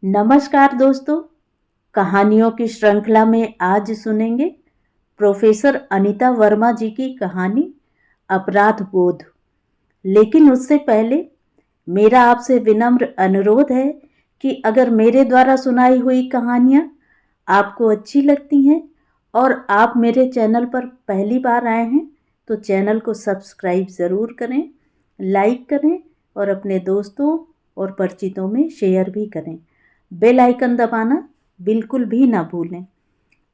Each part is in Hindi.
नमस्कार दोस्तों। कहानियों की श्रृंखला में आज सुनेंगे प्रोफेसर अनीता वर्मा जी की कहानी अपराध बोध। लेकिन उससे पहले मेरा आपसे विनम्र अनुरोध है कि अगर मेरे द्वारा सुनाई हुई कहानियाँ आपको अच्छी लगती हैं और आप मेरे चैनल पर पहली बार आए हैं तो चैनल को सब्सक्राइब ज़रूर करें, लाइक करें और अपने दोस्तों और परिचितों में शेयर भी करें। बेल आइकन दबाना बिल्कुल भी ना भूलें।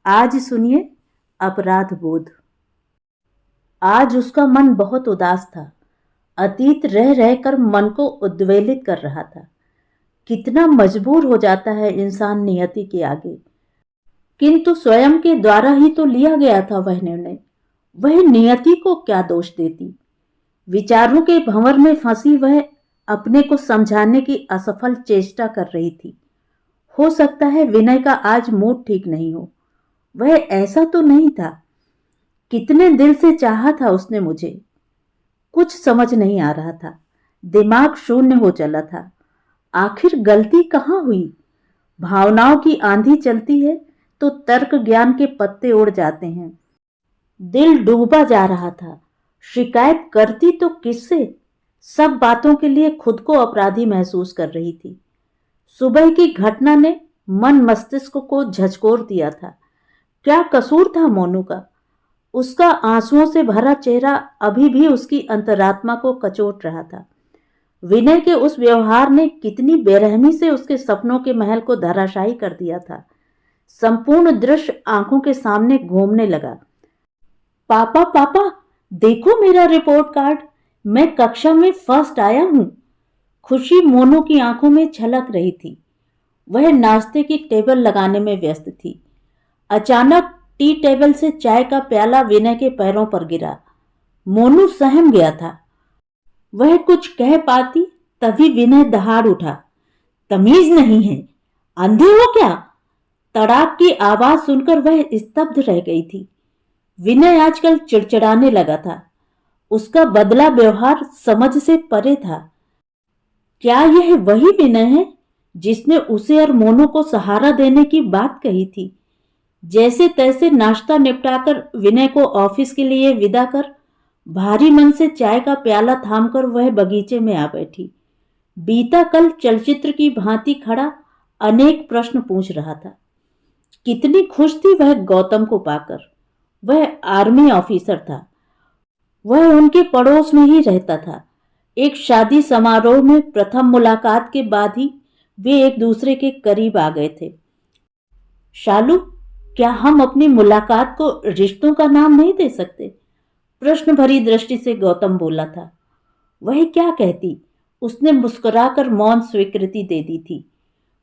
आज सुनिए अपराध बोध। आज उसका मन बहुत उदास था। अतीत रह रहकर मन को उद्वेलित कर रहा था। कितना मजबूर हो जाता है इंसान नियति के आगे। किंतु स्वयं के द्वारा ही तो लिया गया था वह निर्णय। वह नियति को क्या दोष देती। विचारों के भंवर में फंसी वह अपने को समझाने की असफल चेष्टा कर रही थी। हो सकता है विनय का आज मूड ठीक नहीं हो। वह ऐसा तो नहीं था। कितने दिल से चाहा था उसने मुझे। कुछ समझ नहीं आ रहा था। दिमाग शून्य हो चला था। आखिर गलती कहाँ हुई। भावनाओं की आंधी चलती है तो तर्क ज्ञान के पत्ते उड़ जाते हैं। दिल डूबा जा रहा था। शिकायत करती तो किससे। सब बातों के लिए खुद को अपराधी महसूस कर रही थी। सुबह की घटना ने मन मस्तिष्क को झकझोर दिया था। क्या कसूर था मोनू का। उसका आंसुओं से भरा चेहरा अभी भी उसकी अंतरात्मा को कचोट रहा था। विनय के उस व्यवहार ने कितनी बेरहमी से उसके सपनों के महल को धराशायी कर दिया था। संपूर्ण दृश्य आंखों के सामने घूमने लगा। पापा पापा देखो मेरा रिपोर्ट कार्ड। मैं कक्षा में फर्स्ट आया हूं। खुशी मोनू की आंखों में छलक रही थी। वह नाश्ते की टेबल लगाने में व्यस्त थी। अचानक टी टेबल से चाय का प्याला विनय के पैरों पर गिरा। मोनू सहम गया था। वह कुछ कह पाती तभी विनय दहाड़ उठा। तमीज नहीं है, अंधे हो क्या। तड़ाक की आवाज सुनकर वह स्तब्ध रह गई थी। विनय आजकल चिड़चिड़ाने लगा था। उसका बदला व्यवहार समझ से परे था। क्या यह वही विनय है जिसने उसे और मोनू को सहारा देने की बात कही थी। जैसे तैसे नाश्ता निपटाकर विनय को ऑफिस के लिए विदा कर भारी मन से चाय का प्याला थामकर वह बगीचे में आ बैठी। बीता कल चलचित्र की भांति खड़ा अनेक प्रश्न पूछ रहा था। कितनी खुश थी वह गौतम को पाकर। वह आर्मी ऑफिसर था। वह उनके पड़ोस में ही रहता था। एक शादी समारोह में प्रथम मुलाकात के बाद ही वे एक दूसरे के करीब आ गए थे। शालू, क्या हम अपनी मुलाकात को रिश्तों का नाम नहीं दे सकते। प्रश्न भरी दृष्टि से गौतम बोला था। वह क्या कहती। उसने मुस्कुराकर मौन स्वीकृति दे दी थी।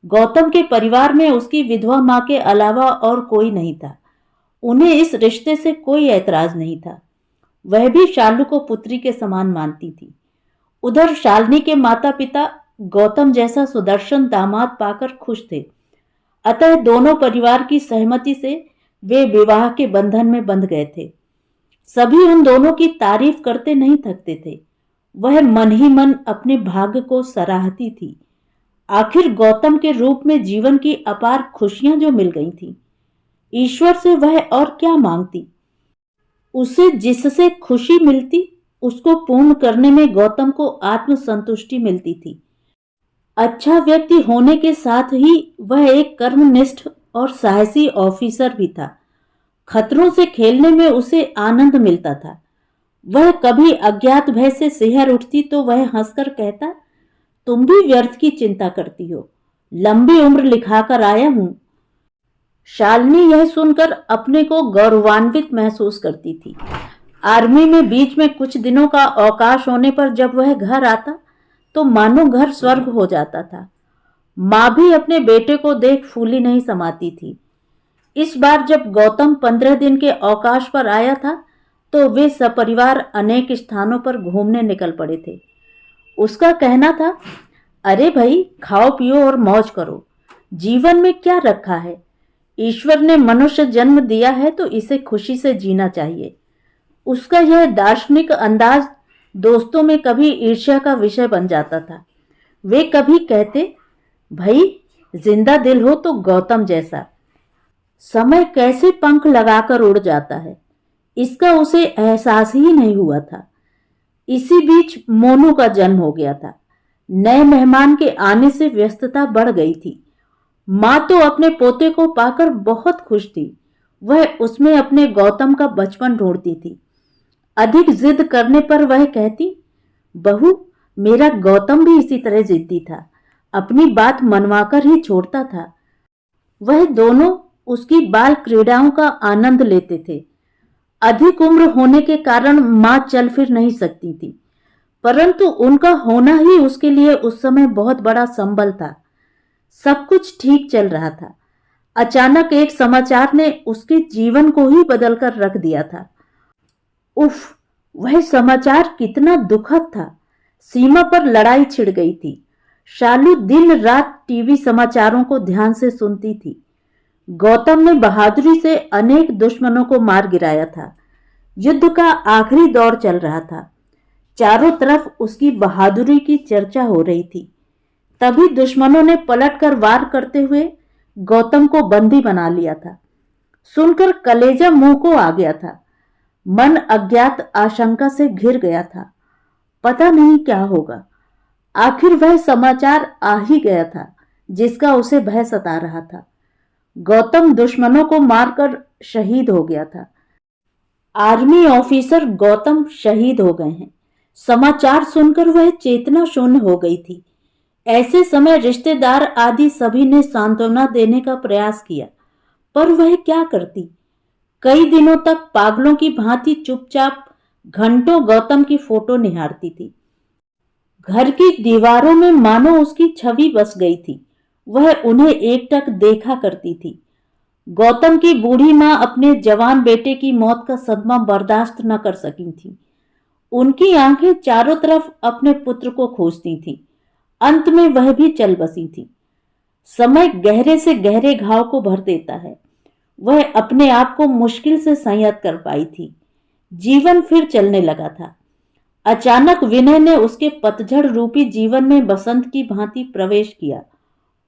गौतम के परिवार में उसकी विधवा मां के अलावा और कोई नहीं था। उन्हें इस रिश्ते से कोई ऐतराज नहीं था। वह भी शालू को पुत्री के समान मानती थी। उधर शालिनी के माता पिता गौतम जैसा सुदर्शन दामाद पाकर खुश थे। अतः दोनों परिवार की सहमति से वे विवाह के बंधन में बंध गए थे। सभी उन दोनों की तारीफ करते नहीं थकते थे। वह मन ही मन अपने भाग्य को सराहती थी। आखिर गौतम के रूप में जीवन की अपार खुशियां जो मिल गई थी, ईश्वर से वह और क्या मांगती। उसे जिससे खुशी मिलती उसको पूर्ण करने में गौतम को आत्मसंतुष्टि मिलती थी। अच्छा व्यक्ति होने के साथ ही वह एक कर्मनिष्ठ और साहसी ऑफिसर भी था। खतरों से खेलने में उसे आनंद मिलता था। वह कभी अज्ञात भय से सिहर उठती तो वह हंसकर कहता, तुम भी व्यर्थ की चिंता करती हो, लंबी उम्र लिखाकर आया हूं। शालिनी यह सुनकर अपने को गौरवान्वित महसूस करती थी। आर्मी में बीच में कुछ दिनों का अवकाश होने पर जब वह घर आता तो मानो घर स्वर्ग हो जाता था। माँ भी अपने बेटे को देख फूली नहीं समाती थी। इस बार जब गौतम 15 दिन के अवकाश पर आया था तो वे सपरिवार अनेक स्थानों पर घूमने निकल पड़े थे। उसका कहना था, अरे भाई खाओ पियो और मौज करो। जीवन में क्या रखा है। ईश्वर ने मनुष्य जन्म दिया है तो इसे खुशी से जीना चाहिए। उसका यह दार्शनिक अंदाज दोस्तों में कभी ईर्ष्या का विषय बन जाता था। वे कभी कहते, भाई जिंदा दिल हो तो गौतम जैसा। समय कैसे पंख लगाकर उड़ जाता है, इसका उसे एहसास ही नहीं हुआ था। इसी बीच मोनू का जन्म हो गया था। नए मेहमान के आने से व्यस्तता बढ़ गई थी। माँ तो अपने पोते को पाकर बहुत खुश थी। वह उसमें अपने गौतम का बचपन ढूंढती थी। अधिक जिद करने पर वह कहती, बहू, मेरा गौतम भी इसी तरह जिद्दी था, अपनी बात मनवाकर ही छोड़ता था। वह दोनों उसकी बाल क्रीड़ाओं का आनंद लेते थे। अधिक उम्र होने के कारण मां चल फिर नहीं सकती थी, परंतु उनका होना ही उसके लिए उस समय बहुत बड़ा संबल था। सब कुछ ठीक चल रहा था। अचानक एक समाचार ने उसके जीवन को ही बदलकर रख दिया था। उफ, वह समाचार कितना दुखद था। सीमा पर लड़ाई छिड़ गई थी। शालू दिन रात टीवी समाचारों को ध्यान से सुनती थी। गौतम ने बहादुरी से अनेक दुश्मनों को मार गिराया था। युद्ध का आखिरी दौर चल रहा था। चारों तरफ उसकी बहादुरी की चर्चा हो रही थी। तभी दुश्मनों ने पलटकर वार करते हुए गौतम को बंदी बना लिया था। सुनकर कलेजा मुंह को आ गया था। मन अज्ञात आशंका से घिर गया था। पता नहीं क्या होगा। आखिर वह समाचार आ ही गया था जिसका उसे भय सता रहा था। गौतम दुश्मनों को मारकर शहीद हो गया था। आर्मी ऑफिसर गौतम शहीद हो गए हैं। समाचार सुनकर वह चेतना शून्य हो गई थी। ऐसे समय रिश्तेदार आदि सभी ने सांत्वना देने का प्रयास किया, पर वह क्या करती। कई दिनों तक पागलों की भांति चुपचाप घंटों गौतम की फोटो निहारती थी। घर की दीवारों में मानो उसकी छवि बस गई थी। वह उन्हें एकटक देखा करती थी। गौतम की बूढ़ी मां अपने जवान बेटे की मौत का सदमा बर्दाश्त न कर सकी थी। उनकी आंखें चारों तरफ अपने पुत्र को खोजती थीं। अंत में वह भी चल बसी थी। समय गहरे से गहरे घाव को भर देता है। वह अपने आप को मुश्किल से संयत कर पाई थी। जीवन फिर चलने लगा था। अचानक विनय ने उसके पतझड़ रूपी जीवन में बसंत की भांति प्रवेश किया।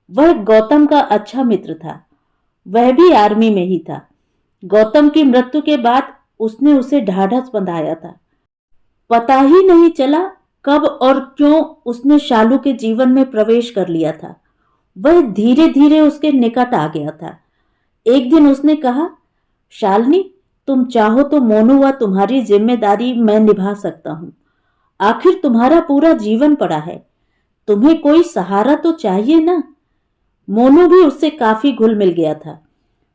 वह गौतम का अच्छा मित्र था। वह भी आर्मी में ही था। गौतम की मृत्यु के बाद उसने उसे ढाढ़स बंधाया था। पता ही नहीं चला कब और क्यों उसने शालू के जीवन में प्रवेश कर लिया था। वह धीरे धीरे उसके निकट आ गया था। एक दिन उसने कहा, शालिनी, तुम चाहो तो मोनू व तुम्हारी जिम्मेदारी मैं निभा सकता हूं। आखिर तुम्हारा पूरा जीवन पड़ा है, तुम्हें कोई सहारा तो चाहिए ना। मोनू भी उससे काफी घुल मिल गया था।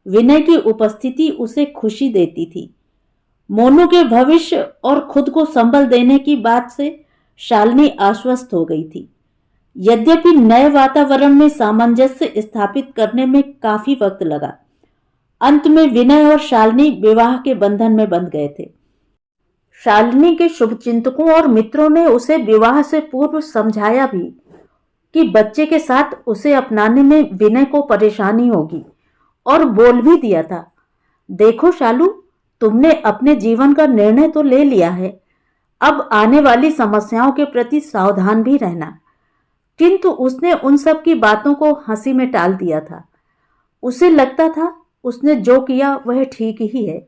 विनय की उपस्थिति उसे खुशी देती थी। मोनू के भविष्य और खुद को संबल देने की बात से शालिनी आश्वस्त हो गई थी। यद्यपि नए वातावरण में सामंजस्य स्थापित करने में काफी वक्त लगा। अंत में विनय और शालिनी विवाह के बंधन में बंध गए थे। शालिनी के शुभचिंतकों और मित्रों ने उसे विवाह से पूर्व समझाया भी कि बच्चे के साथ उसे अपनाने में विनय को परेशानी होगी, और बोल भी दिया था, देखो शालू, तुमने अपने जीवन का निर्णय तो ले लिया है, अब आने वाली समस्याओं के प्रति सावधान भी रहना। किंतु उसने उन सब की बातों को हंसी में टाल दिया था। उसे लगता था उसने जो किया वह ठीक ही है।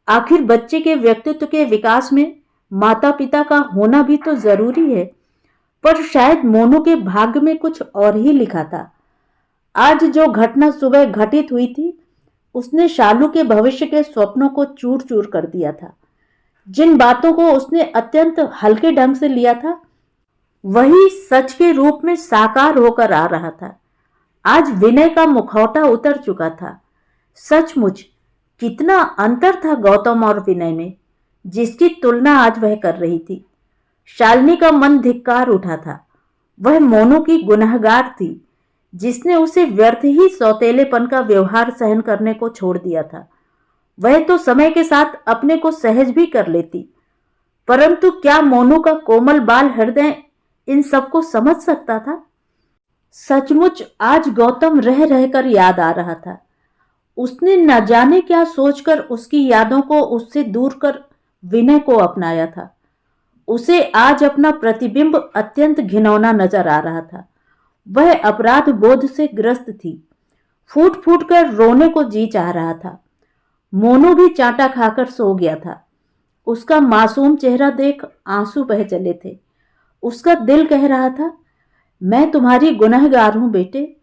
आखिर बच्चे के व्यक्तित्व के विकास में माता पिता का होना भी तो जरूरी है। पर शायद मोनू के भाग्य में कुछ और ही लिखा था। आज जो घटना सुबह घटित हुई थी, उसने शालू के भविष्य के स्वप्नों को चूर चूर कर दिया था। जिन बातों को उसने अत्यंत हल्के ढंग से लिया था, वही सच के रूप में साकार होकर आ रहा था। आज विनय का मुखौटा उतर चुका था। सचमुच कितना अंतर था गौतम और विनय में, जिसकी तुलना आज वह कर रही थी। शालिनी का मन धिक्कार उठा था। वह मोनू की गुनहगार थी, जिसने उसे व्यर्थ ही सौतेलेपन का व्यवहार सहन करने को छोड़ दिया था। वह तो समय के साथ अपने को सहज भी कर लेती, परंतु क्या मोनू का कोमल बाल हृदय इन सबको समझ सकता था? सचमुच आज गौतम रह रहकर याद आ रहा था। उसने न जाने क्या सोचकर उसकी यादों को उससे दूर कर विनय को अपनाया था। उसे आज अपना प्रतिबिंब अत्यंत घिनौना नजर आ रहा था। वह अपराध बोध से ग्रस्त थी। फूट फूट कर रोने को जी चाह रहा था। मोनू भी चांटा खाकर सो गया था। उसका मासूम चेहरा देख आंसू बह चले थे। उसका दिल कह रहा था, मैं तुम्हारी गुनहगार हूं बेटे,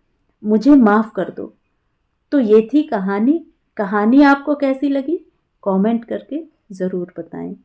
मुझे माफ कर दो। तो ये थी कहानी। कहानी आपको कैसी लगी कमेंट करके ज़रूर बताएं।